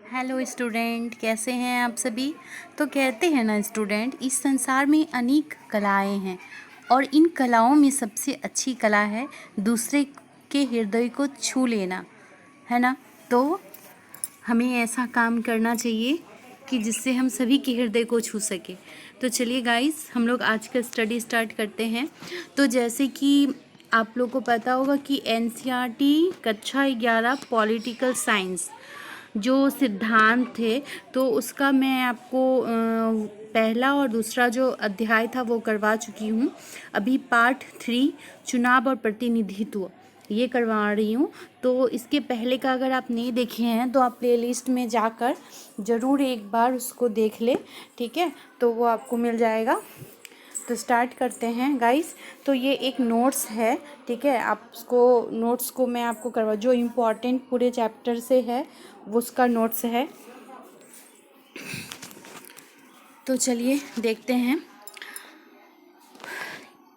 Hello student, कैसे हैं आप सभी। तो कहते हैं ना स्टूडेंट, इस संसार में अनेक कलाएं हैं और इन कलाओं में सबसे अच्छी कला है दूसरे के हृदय को छू लेना, है ना। तो हमें ऐसा काम करना चाहिए कि जिससे हम सभी के हृदय को छू सके। तो चलिए गाइस, हम लोग आज का स्टडी स्टार्ट करते हैं। तो जैसे कि आप लोग को पता होगा कि एनसीईआरटी कक्षा 11 पॉलिटिकल साइंस जो सिद्धांत थे, तो उसका मैं आपको पहला और दूसरा जो अध्याय था वो करवा चुकी हूँ। अभी पार्ट 3 चुनाव और प्रतिनिधित्व ये करवा रही हूँ। तो इसके पहले का अगर आप नहीं देखे हैं तो आप प्लेलिस्ट में जाकर ज़रूर एक बार उसको देख लें, ठीक है। तो वो आपको मिल जाएगा। तो स्टार्ट करते हैं गाइस। तो ये एक नोट्स है, ठीक है। आप उसको नोट्स को मैं आपको करवा, जो इम्पोर्टेंट पूरे चैप्टर से है वो उसका नोट्स है। तो चलिए देखते हैं।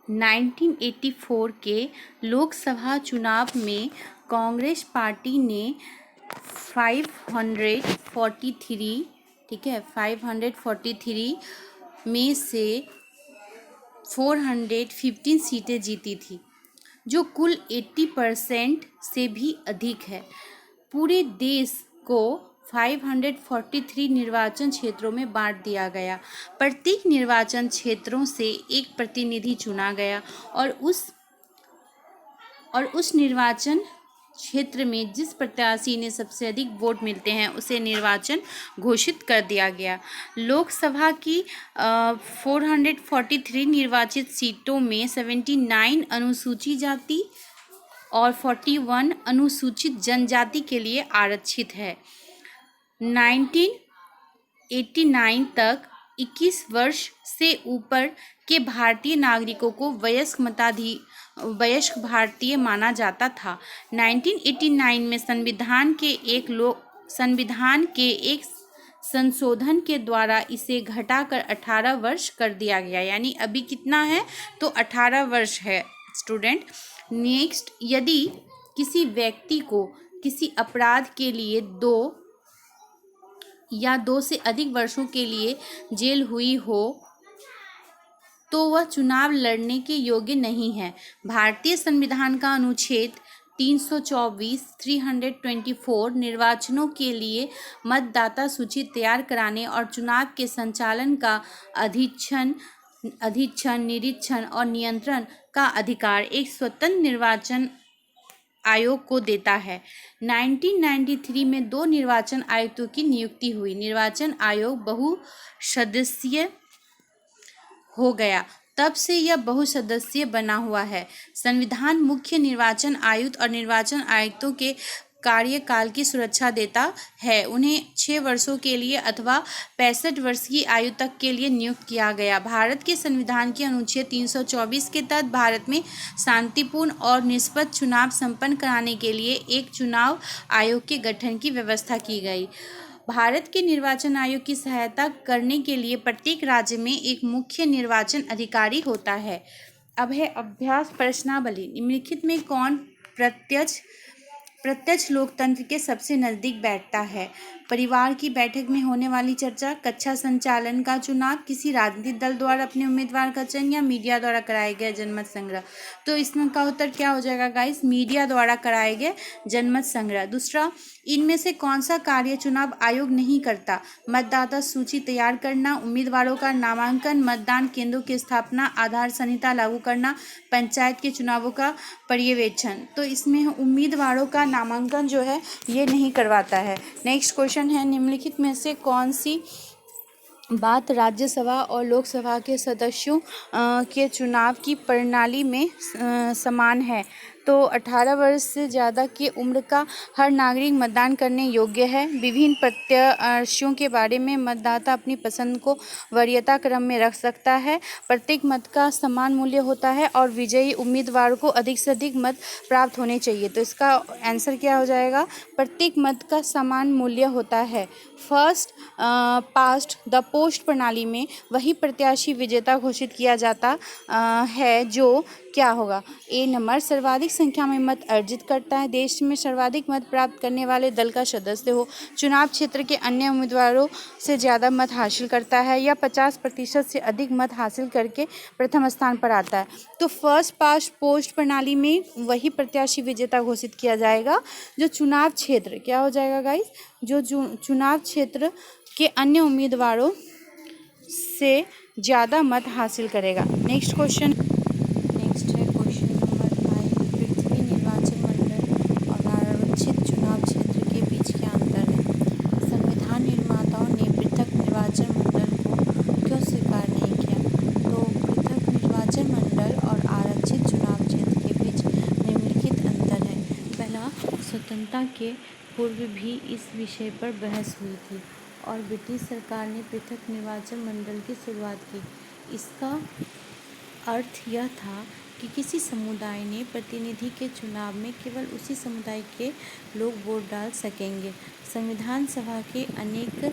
1984 के लोकसभा चुनाव में कांग्रेस पार्टी ने 543, ठीक है, 543 में से 415 सीटें जीती थी, जो कुल 80% से भी अधिक है। पूरे देश को 543 निर्वाचन क्षेत्रों में बांट दिया गया। प्रत्येक निर्वाचन क्षेत्रों से एक प्रतिनिधि चुना गया और उस निर्वाचन क्षेत्र में जिस प्रत्याशी ने सबसे अधिक वोट मिलते हैं उसे निर्वाचन घोषित कर दिया गया। लोकसभा की 443 निर्वाचित सीटों में 79 अनुसूचित जाति और 41 अनुसूचित जनजाति के लिए आरक्षित है। 1989 तक 21 वर्ष से ऊपर के भारतीय नागरिकों को वयस्क भारतीय माना जाता था। 1989 में संविधान के एक संशोधन के द्वारा इसे घटाकर 18 वर्ष कर दिया गया। यानी अभी कितना है, तो 18 वर्ष है स्टूडेंट। नेक्स्ट, यदि किसी व्यक्ति को किसी अपराध के लिए 2 या 2 से अधिक वर्षों के लिए जेल हुई हो तो वह चुनाव लड़ने के योग्य नहीं है। भारतीय संविधान का अनुच्छेद 324 निर्वाचनों के लिए मतदाता सूची तैयार कराने और चुनाव के संचालन का अधीक्षण, निरीक्षण और नियंत्रण का अधिकार एक स्वतंत्र निर्वाचन आयोग को देता है। 1993 में 2 निर्वाचन आयुक्तों की नियुक्ति हुई। निर्वाचन आयोग बहुसदस्यीय हो गया, तब से यह बहुसदस्यीय बना हुआ है। संविधान मुख्य निर्वाचन आयुक्त और निर्वाचन आयुक्तों के कार्यकाल की सुरक्षा देता है। उन्हें 6 वर्षों के लिए अथवा 65 वर्ष की आयु तक के लिए नियुक्त किया गया। भारत के संविधान के अनुच्छेद 324 के तहत भारत में शांतिपूर्ण और निष्पक्ष चुनाव संपन्न कराने के लिए एक चुनाव आयोग के गठन की व्यवस्था की गई। भारत के निर्वाचन आयोग की सहायता करने के लिए प्रत्येक राज्य में एक मुख्य निर्वाचन अधिकारी होता है। अब है अभ्यास प्रश्नावली। निम्नलिखित में कौन प्रत्यक्ष लोकतंत्र के सबसे नज़दीक बैठता है? परिवार की बैठक में होने वाली चर्चा, कक्षा संचालन का चुनाव, किसी राजनीतिक दल द्वारा अपने उम्मीदवार का चयन या मीडिया द्वारा कराए गए जनमत संग्रह। तो इसमें का उत्तर क्या हो जाएगा गाइस? मीडिया द्वारा कराए गए जनमत संग्रह। दूसरा, इनमें से कौन सा कार्य चुनाव आयोग नहीं करता? मतदाता सूची तैयार करना, उम्मीदवारों का नामांकन, मतदान केंद्रों की स्थापना, आधार संहिता लागू करना, पंचायत के चुनावों का पर्यवेक्षण। तो इसमें उम्मीदवारों का नामांकन जो है ये नहीं करवाता है। नेक्स्ट क्वेश्चन है, निम्नलिखित में से कौन सी बात राज्यसभा और लोकसभा के सदस्यों के चुनाव की प्रणाली में समान है? तो 18 वर्ष से ज़्यादा की उम्र का हर नागरिक मतदान करने योग्य है। विभिन्न प्रत्याशियों के बारे में मतदाता अपनी पसंद को वरीयता क्रम में रख सकता है। प्रत्येक मत का समान मूल्य होता है और विजयी उम्मीदवार को अधिक से अधिक मत प्राप्त होने चाहिए। तो इसका आंसर क्या हो जाएगा? प्रत्येक मत का समान मूल्य होता है। फर्स्ट पास्ट द पोस्ट प्रणाली में वही प्रत्याशी विजेता घोषित किया जाता है जो क्या होगा? ए नंबर सर्वाधिक संख्या में मत अर्जित करता है, देश में सर्वाधिक मत प्राप्त करने वाले दल का सदस्य हो, चुनाव क्षेत्र के अन्य उम्मीदवारों से ज़्यादा मत हासिल करता है, या 50% से अधिक मत हासिल करके प्रथम स्थान पर आता है। तो फर्स्ट पास्ट पोस्ट प्रणाली में वही प्रत्याशी विजेता घोषित किया जाएगा जो चुनाव क्षेत्र क्या हो जाएगा गाइस, जो चुनाव क्षेत्र के अन्य उम्मीदवारों से ज़्यादा मत हासिल करेगा। नेक्स्ट क्वेश्चन है क्वेश्चन नंबर 5। पृथ्वी निर्वाचन मंडल और आरक्षित चुनाव क्षेत्र के बीच क्या अंतर है? संविधान निर्माताओं ने पृथक निर्वाचन मंडल को क्यों स्वीकार नहीं किया? तो पृथक निर्वाचन मंडल और आरक्षित चुनाव क्षेत्र के बीच निम्नलिखित अंतर है। पहला, स्वतंत्रता के पूर्व भी इस विषय पर बहस हुई थी और ब्रिटिश सरकार ने पृथक निर्वाचन मंडल की शुरुआत की। इसका अर्थ यह था कि किसी समुदाय ने प्रतिनिधि के चुनाव में केवल उसी समुदाय के लोग वोट डाल सकेंगे। संविधान सभा के अनेक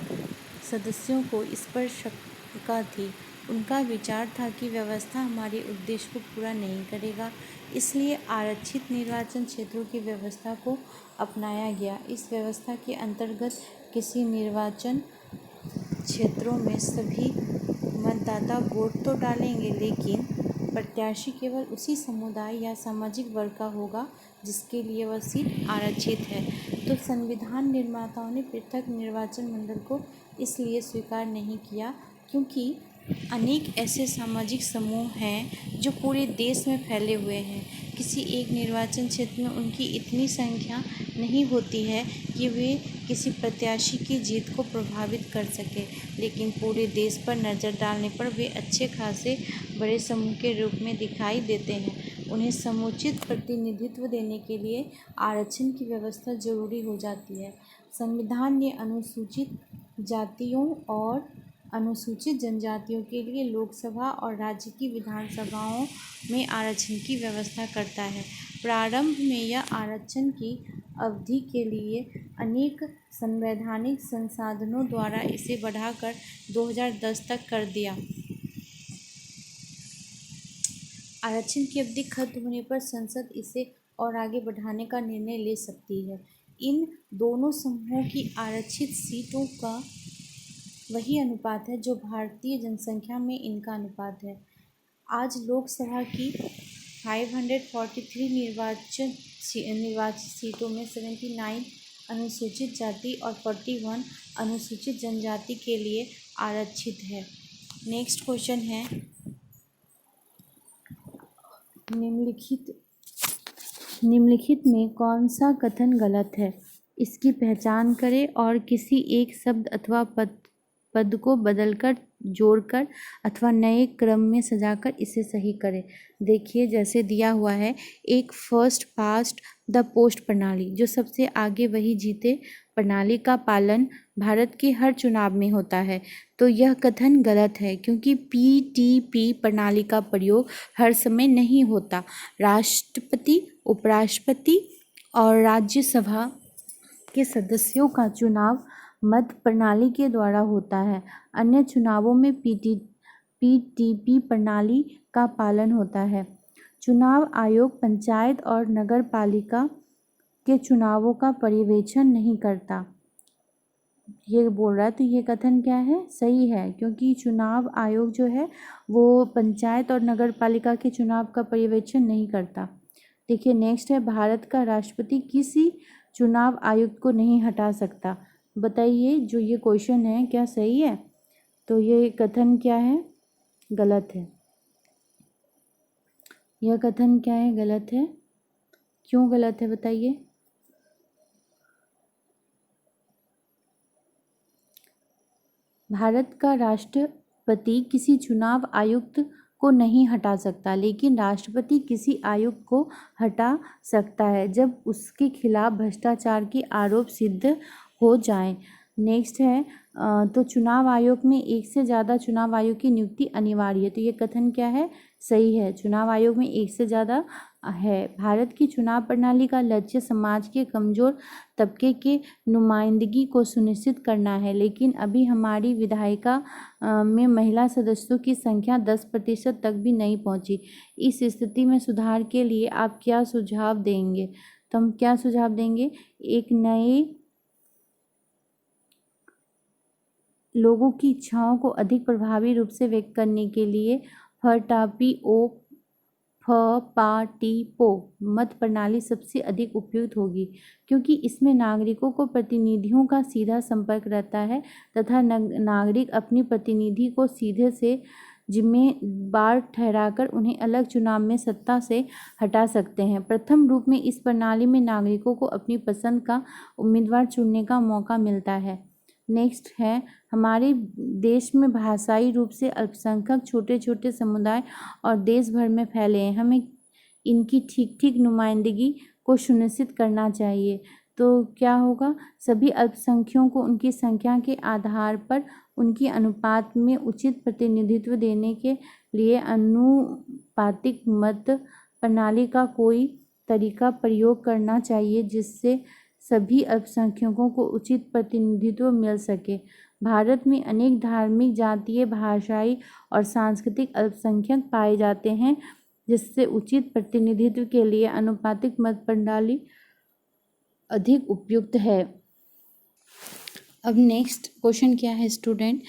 सदस्यों को इस पर शंका थी। उनका विचार था कि व्यवस्था हमारे उद्देश्य को पूरा नहीं करेगा, इसलिए आरक्षित निर्वाचन क्षेत्रों की व्यवस्था को अपनाया गया। इस व्यवस्था के अंतर्गत किसी निर्वाचन क्षेत्रों में सभी मतदाता वोट तो डालेंगे, लेकिन प्रत्याशी केवल उसी समुदाय या सामाजिक वर्ग का होगा जिसके लिए वह सीट आरक्षित है। तो संविधान निर्माताओं ने पृथक निर्वाचन मंडल को इसलिए स्वीकार नहीं किया क्योंकि अनेक ऐसे सामाजिक समूह हैं जो पूरे देश में फैले हुए हैं। किसी एक निर्वाचन क्षेत्र में उनकी इतनी संख्या नहीं होती है कि वे किसी प्रत्याशी की जीत को प्रभावित कर सके, लेकिन पूरे देश पर नज़र डालने पर वे अच्छे खासे बड़े समूह के रूप में दिखाई देते हैं। उन्हें समुचित प्रतिनिधित्व देने के लिए आरक्षण की व्यवस्था जरूरी हो जाती है। संविधान ने अनुसूचित जातियों और अनुसूचित जनजातियों के लिए लोकसभा और राज्य की विधानसभाओं में आरक्षण की व्यवस्था करता है। प्रारंभ में यह आरक्षण की अवधि के लिए अनेक संवैधानिक संशोधनों द्वारा इसे बढ़ाकर 2010 तक कर दिया। आरक्षण की अवधि खत्म होने पर संसद इसे और आगे बढ़ाने का निर्णय ले सकती है। इन दोनों समूहों की आरक्षित सीटों का वही अनुपात है जो भारतीय जनसंख्या में इनका अनुपात है। आज लोकसभा की 543 निर्वाचित सीटों में 79 अनुसूचित जाति और 41 अनुसूचित जनजाति के लिए आरक्षित है। नेक्स्ट क्वेश्चन है, निम्नलिखित में कौन सा कथन गलत है? इसकी पहचान करें और किसी एक शब्द अथवा पद को बदलकर, जोड़कर अथवा नए क्रम में सजाकर इसे सही करें। देखिए जैसे दिया हुआ है, एक फर्स्ट पास्ट द पोस्ट प्रणाली, जो सबसे आगे वही जीते प्रणाली का पालन भारत के हर चुनाव में होता है। तो यह कथन गलत है क्योंकि PTP प्रणाली का प्रयोग हर समय नहीं होता। राष्ट्रपति, उपराष्ट्रपति और राज्यसभा के सदस्यों का चुनाव मत प्रणाली के द्वारा होता है। अन्य चुनावों में PTP प्रणाली का पालन होता है। चुनाव आयोग पंचायत और नगर पालिका के चुनावों का पर्यवेक्षण नहीं करता, ये बोल रहा है। तो ये कथन क्या है? सही है, क्योंकि चुनाव आयोग जो है वो पंचायत और नगर पालिका के चुनाव का पर्यवेक्षण नहीं करता। देखिए नेक्स्ट है, भारत का राष्ट्रपति किसी चुनाव आयुक्त को नहीं हटा सकता। बताइए जो ये क्वेश्चन है क्या सही है? तो ये कथन क्या है? गलत है। यह कथन क्या है? गलत है। क्यों गलत है बताइए? भारत का राष्ट्रपति किसी चुनाव आयुक्त को नहीं हटा सकता, लेकिन राष्ट्रपति किसी आयुक्त को हटा सकता है जब उसके खिलाफ भ्रष्टाचार के आरोप सिद्ध हो जाएं। नेक्स्ट है, तो चुनाव आयोग में एक से ज़्यादा चुनाव आयोग की नियुक्ति अनिवार्य है। तो ये कथन क्या है? सही है, चुनाव आयोग में एक से ज़्यादा है। भारत की चुनाव प्रणाली का लक्ष्य समाज के कमज़ोर तबके के नुमाइंदगी को सुनिश्चित करना है, लेकिन अभी हमारी विधायिका में महिला सदस्यों की संख्या 10% तक भी नहीं पहुंची। इस स्थिति में सुधार के लिए आप क्या सुझाव देंगे? तो हम क्या सुझाव देंगे? एक नए लोगों की इच्छाओं को अधिक प्रभावी रूप से व्यक्त करने के लिए फटापो मत प्रणाली सबसे अधिक उपयुक्त होगी, क्योंकि इसमें नागरिकों को प्रतिनिधियों का सीधा संपर्क रहता है तथा नागरिक अपनी प्रतिनिधि को सीधे से जिम्मेदार ठहराकर उन्हें अलग चुनाव में सत्ता से हटा सकते हैं। प्रथम रूप में इस प्रणाली में नागरिकों को अपनी पसंद का उम्मीदवार चुनने का मौका मिलता है। नेक्स्ट है, हमारे देश में भाषाई रूप से अल्पसंख्यक छोटे छोटे समुदाय और देश भर में फैले हैं। हमें इनकी ठीक ठीक नुमाइंदगी को सुनिश्चित करना चाहिए। तो क्या होगा? सभी अल्पसंख्यकों को उनकी संख्या के आधार पर उनकी अनुपात में उचित प्रतिनिधित्व देने के लिए अनुपातिक मत प्रणाली का कोई तरीका प्रयोग करना चाहिए, जिससे सभी अल्पसंख्यकों को उचित प्रतिनिधित्व मिल सके। भारत में अनेक धार्मिक, जातीय, भाषाई और सांस्कृतिक अल्पसंख्यक पाए जाते हैं, जिससे उचित प्रतिनिधित्व के लिए अनुपातिक मत प्रणाली अधिक उपयुक्त है। अब नेक्स्ट क्वेश्चन क्या है student?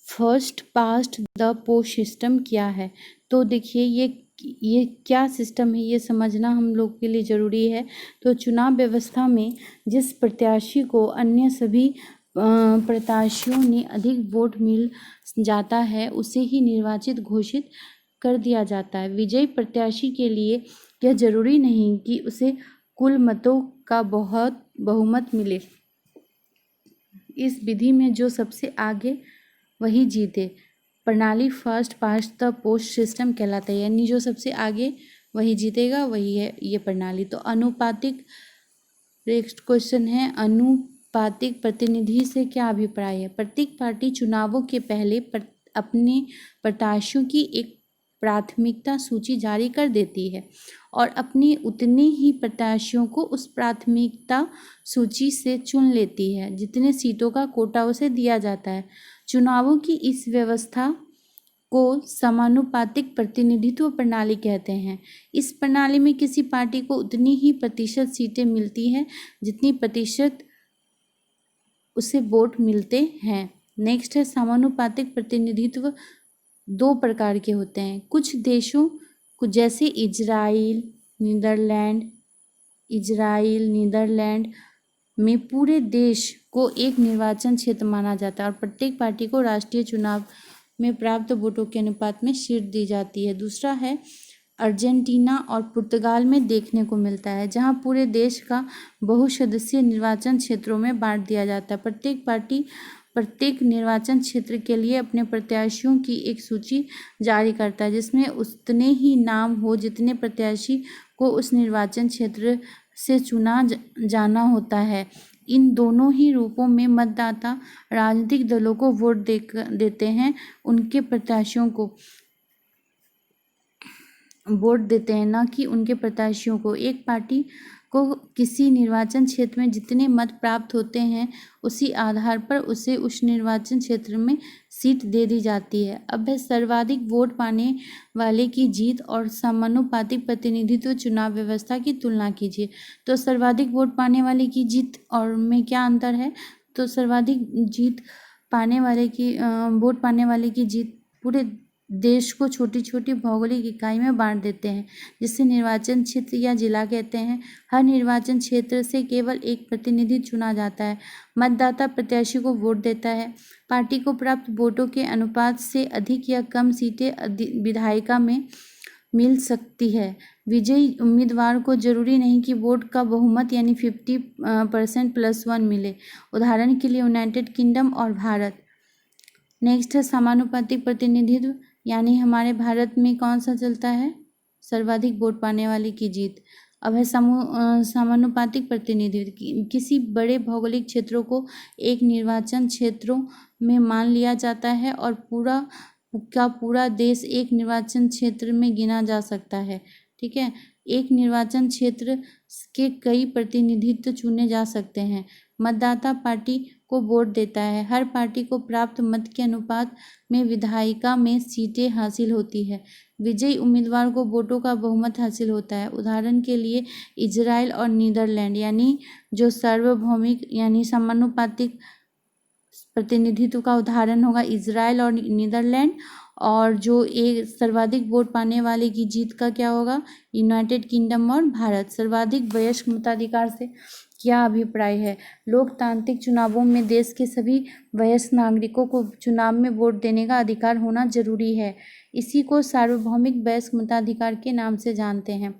First past the post system क्या है? तो देखिए ये क्या सिस्टम है, ये समझना हम लोग के लिए ज़रूरी है। तो चुनाव व्यवस्था में जिस प्रत्याशी को अन्य सभी प्रत्याशियों ने अधिक वोट मिल जाता है, उसे ही निर्वाचित घोषित कर दिया जाता है। विजयी प्रत्याशी के लिए यह जरूरी नहीं कि उसे कुल मतों का बहुमत मिले। इस विधि में जो सबसे आगे वही जीते। प्रणाली first past the post system कहलाता है, यानी जो सबसे आगे वही जीतेगा, वही है ये प्रणाली। तो अनुपातिक, नेक्स्ट क्वेश्चन है, अनुपातिक प्रतिनिधि से क्या अभिप्राय है? प्रत्येक पार्टी चुनावों के पहले अपने प्रत्याशियों की एक प्राथमिकता सूची जारी कर देती है और अपने उतने ही प्रत्याशियों को उस प्राथमिकता सूची से चुन लेती है जितने सीटों का कोटा उसे दिया जाता है। चुनावों की इस व्यवस्था को समानुपातिक प्रतिनिधित्व प्रणाली कहते हैं। इस प्रणाली में किसी पार्टी को उतनी ही प्रतिशत सीटें मिलती हैं जितनी प्रतिशत उसे वोट मिलते हैं। नेक्स्ट है, समानुपातिक प्रतिनिधित्व दो प्रकार के होते हैं। कुछ देशों जैसे इजराइल, नीदरलैंड में पूरे देश को एक निर्वाचन क्षेत्र माना जाता है और प्रत्येक पार्टी को राष्ट्रीय चुनाव में प्राप्त वोटों के अनुपात में सीट दी जाती है। दूसरा है, अर्जेंटीना और पुर्तगाल में देखने को मिलता है, जहां पूरे देश का बहुसदस्यीय निर्वाचन क्षेत्रों में बांट दिया जाता है। प्रत्येक पार्टी प्रत्येक निर्वाचन क्षेत्र के लिए अपने प्रत्याशियों की एक सूची जारी करता है, जिसमें उतने ही नाम हो जितने प्रत्याशी को उस निर्वाचन क्षेत्र से चुना जाना होता है। इन दोनों ही रूपों में मतदाता राजनीतिक दलों को वोट देते हैं, उनके प्रत्याशियों को वोट देते हैं, न कि उनके प्रत्याशियों को। एक पार्टी को किसी निर्वाचन क्षेत्र में जितने मत प्राप्त होते हैं, उसी आधार पर उसे उस निर्वाचन क्षेत्र में सीट दे दी जाती है। अब है सर्वाधिक वोट पाने वाले की जीत और समानुपातिक प्रतिनिधित्व चुनाव व्यवस्था की तुलना कीजिए। तो सर्वाधिक वोट पाने वाले की जीत और में क्या अंतर है? तो सर्वाधिक जीत पाने वाले की वोट पाने वाले की जीत पूरे देश को छोटी छोटी भौगोलिक इकाई में बांट देते हैं, जिसे निर्वाचन क्षेत्र या जिला कहते हैं। हर निर्वाचन क्षेत्र से केवल एक प्रतिनिधि चुना जाता है। मतदाता प्रत्याशी को वोट देता है। पार्टी को प्राप्त वोटों के अनुपात से अधिक या कम सीटें विधायिका में मिल सकती है। विजयी उम्मीदवार को जरूरी नहीं कि वोट का बहुमत यानी 50% +1 मिले। उदाहरण के लिए यूनाइटेड किंगडम और भारत। नेक्स्ट है समानुपातिक प्रतिनिधित्व, यानी हमारे भारत में कौन सा चलता है? सर्वाधिक वोट पाने वाले की जीत। अब है समानुपातिक प्रतिनिधित्व। किसी बड़े भौगोलिक क्षेत्रों को एक निर्वाचन क्षेत्रों में मान लिया जाता है और पूरा देश एक निर्वाचन क्षेत्र में गिना जा सकता है। ठीक है, एक निर्वाचन क्षेत्र के कई प्रतिनिधित्व चुने जा सकते हैं। मतदाता पार्टी को वोट देता है। हर पार्टी को प्राप्त मत के अनुपात में विधायिका में सीटें हासिल होती है। विजयी उम्मीदवार को वोटों का बहुमत हासिल होता है। उदाहरण के लिए इजराइल और नीदरलैंड यानी जो सार्वभौमिक यानी समानुपातिक प्रतिनिधित्व का उदाहरण होगा इजराइल और नीदरलैंड, और जो एक सर्वाधिक वोट पाने वाले की जीत का क्या होगा, यूनाइटेड किंगडम और भारत। सर्वाधिक वयस्क मताधिकार से क्या अभिप्राय है? लोकतांत्रिक चुनावों में देश के सभी वयस्क नागरिकों को चुनाव में वोट देने का अधिकार होना जरूरी है। इसी को सार्वभौमिक वयस्क मताधिकार के नाम से जानते हैं।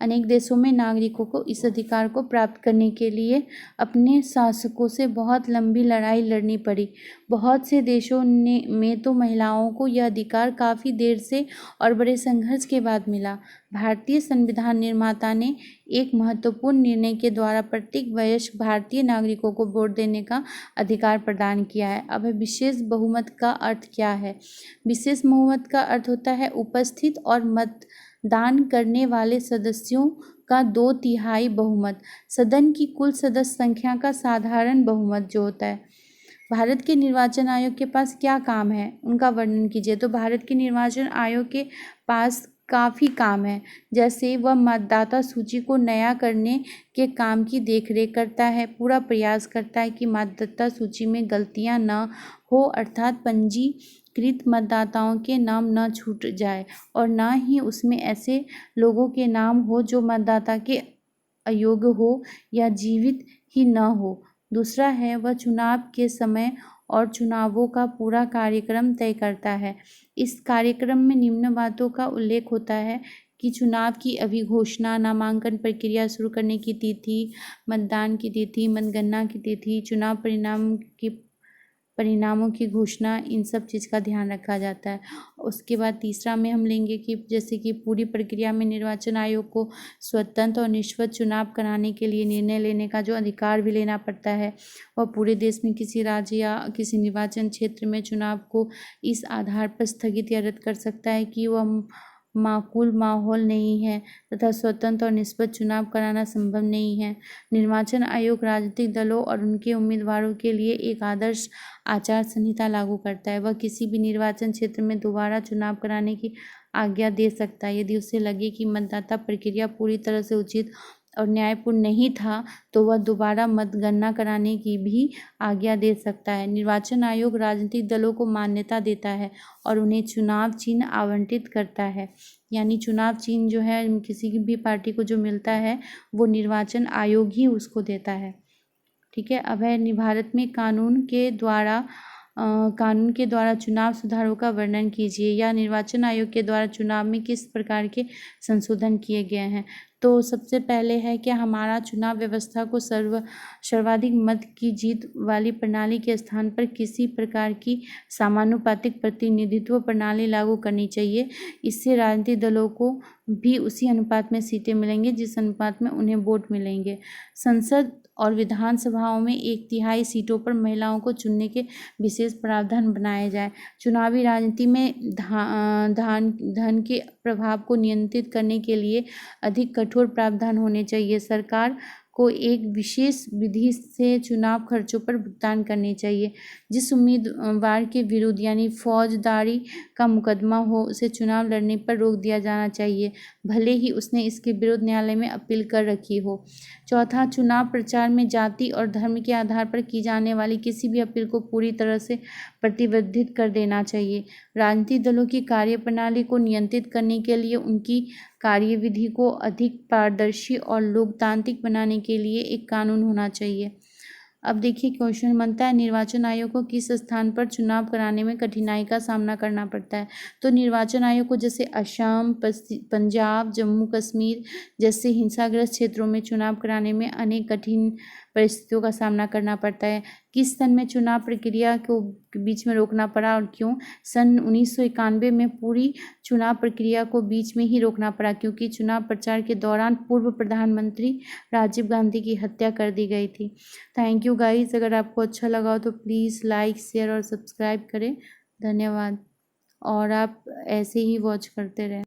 अनेक देशों में नागरिकों को इस अधिकार को प्राप्त करने के लिए अपने शासकों से बहुत लंबी लड़ाई लड़नी पड़ी। बहुत से देशों में तो महिलाओं को यह अधिकार काफ़ी देर से और बड़े संघर्ष के बाद मिला। भारतीय संविधान निर्माता ने एक महत्वपूर्ण निर्णय के द्वारा प्रत्येक वयस्क भारतीय नागरिकों को वोट देने का अधिकार प्रदान किया है। अब विशेष बहुमत का अर्थ क्या है? विशेष बहुमत का अर्थ होता है उपस्थित और मतदान करने वाले सदस्यों का 2/3 बहुमत, सदन की कुल सदस्य संख्या का साधारण बहुमत जो होता है। भारत के निर्वाचन आयोग के पास क्या काम है, उनका वर्णन कीजिए। तो भारत के निर्वाचन आयोग के पास काफ़ी काम है। जैसे वह मतदाता सूची को नया करने के काम की देखरेख करता है, पूरा प्रयास करता है कि मतदाता सूची में गलतियां न हो, अर्थात पंजीकृत मतदाताओं के नाम न छूट जाए और न ही उसमें ऐसे लोगों के नाम हो जो मतदाता के अयोग्य हो या जीवित ही न हो। दूसरा है वह चुनाव के समय और चुनावों का पूरा कार्यक्रम तय करता है। इस कार्यक्रम में निम्न बातों का उल्लेख होता है कि चुनाव की अभिघोषणा, नामांकन प्रक्रिया शुरू करने की तिथि, मतदान की तिथि, मतगणना की तिथि, चुनाव परिणामों की घोषणा, इन सब चीज़ का ध्यान रखा जाता है। उसके बाद तीसरा में हम लेंगे कि जैसे कि पूरी प्रक्रिया में निर्वाचन आयोग को स्वतंत्र और निष्पक्ष चुनाव कराने के लिए निर्णय लेने का जो अधिकार भी लेना पड़ता है। वह पूरे देश में किसी राज्य या किसी निर्वाचन क्षेत्र में चुनाव को इस आधार पर स्थगित या रद्द कर सकता है कि वह माकूल माहौल नहीं है तथा स्वतंत्र और निष्पक्ष चुनाव कराना संभव नहीं है। निर्वाचन आयोग राजनीतिक दलों और उनके उम्मीदवारों के लिए एक आदर्श आचार संहिता लागू करता है। वह किसी भी निर्वाचन क्षेत्र में दोबारा चुनाव कराने की आज्ञा दे सकता है। यदि उसे लगे कि मतदाता प्रक्रिया पूरी तरह से उचित और न्यायपूर्ण नहीं था तो वह दोबारा मतगणना कराने की भी आज्ञा दे सकता है। निर्वाचन आयोग राजनीतिक दलों को मान्यता देता है और उन्हें चुनाव चिन्ह आवंटित करता है। यानी चुनाव चिन्ह जो है किसी भी पार्टी को जो मिलता है वो निर्वाचन आयोग ही उसको देता है। ठीक है, अब है भारत में कानून के द्वारा चुनाव सुधारों का वर्णन कीजिए, या निर्वाचन आयोग के द्वारा चुनाव में किस प्रकार के संशोधन किए गए हैं। तो सबसे पहले है कि हमारा चुनाव व्यवस्था को सर्वाधिक मत की जीत वाली प्रणाली के स्थान पर किसी प्रकार की समानुपातिक प्रतिनिधित्व प्रणाली लागू करनी चाहिए। इससे राजनीतिक दलों को भी उसी अनुपात में सीटें मिलेंगी जिस अनुपात में उन्हें वोट मिलेंगे। संसद और विधानसभाओं में 1/3 सीटों पर महिलाओं को चुनने के विशेष प्रावधान बनाए जाए। चुनावी राजनीति में धन के प्रभाव को नियंत्रित करने के लिए अधिक कठोर प्रावधान होने चाहिए। सरकार को एक विशेष विधि से चुनाव खर्चों पर भुगतान करनी चाहिए। जिस उम्मीदवार के विरुद्ध यानी फौजदारी का मुकदमा हो उसे चुनाव लड़ने पर रोक दिया जाना चाहिए, भले ही उसने इसके विरुद्ध न्यायालय में अपील कर रखी हो। चौथा, चुनाव प्रचार में जाति और धर्म के आधार पर की जाने वाली किसी भी अपील को पूरी तरह से प्रतिबंधित कर देना चाहिए। राजनीतिक दलों की कार्यप्रणाली को नियंत्रित करने के लिए उनकी कार्यविधि को अधिक पारदर्शी और लोकतांत्रिक बनाने के लिए एक कानून होना चाहिए। अब देखिए क्वेश्चन बनता है, निर्वाचन आयोग को किस स्थान पर चुनाव कराने में कठिनाई का सामना करना पड़ता है। तो निर्वाचन आयोग को जैसे असम, पंजाब, जम्मू कश्मीर जैसे हिंसाग्रस्त क्षेत्रों में चुनाव कराने में अनेक कठिन परिस्थितियों का सामना करना पड़ता है। किस सन में चुनाव प्रक्रिया को बीच में रोकना पड़ा और क्यों? सन 1991 में पूरी चुनाव प्रक्रिया को बीच में ही रोकना पड़ा क्योंकि चुनाव प्रचार के दौरान पूर्व प्रधानमंत्री राजीव गांधी की हत्या कर दी गई थी। Thank you guys. अगर आपको अच्छा लगा हो तो प्लीज़ लाइक, शेयर और सब्सक्राइब करें। धन्यवाद। और आप ऐसे ही वॉच करते रहें।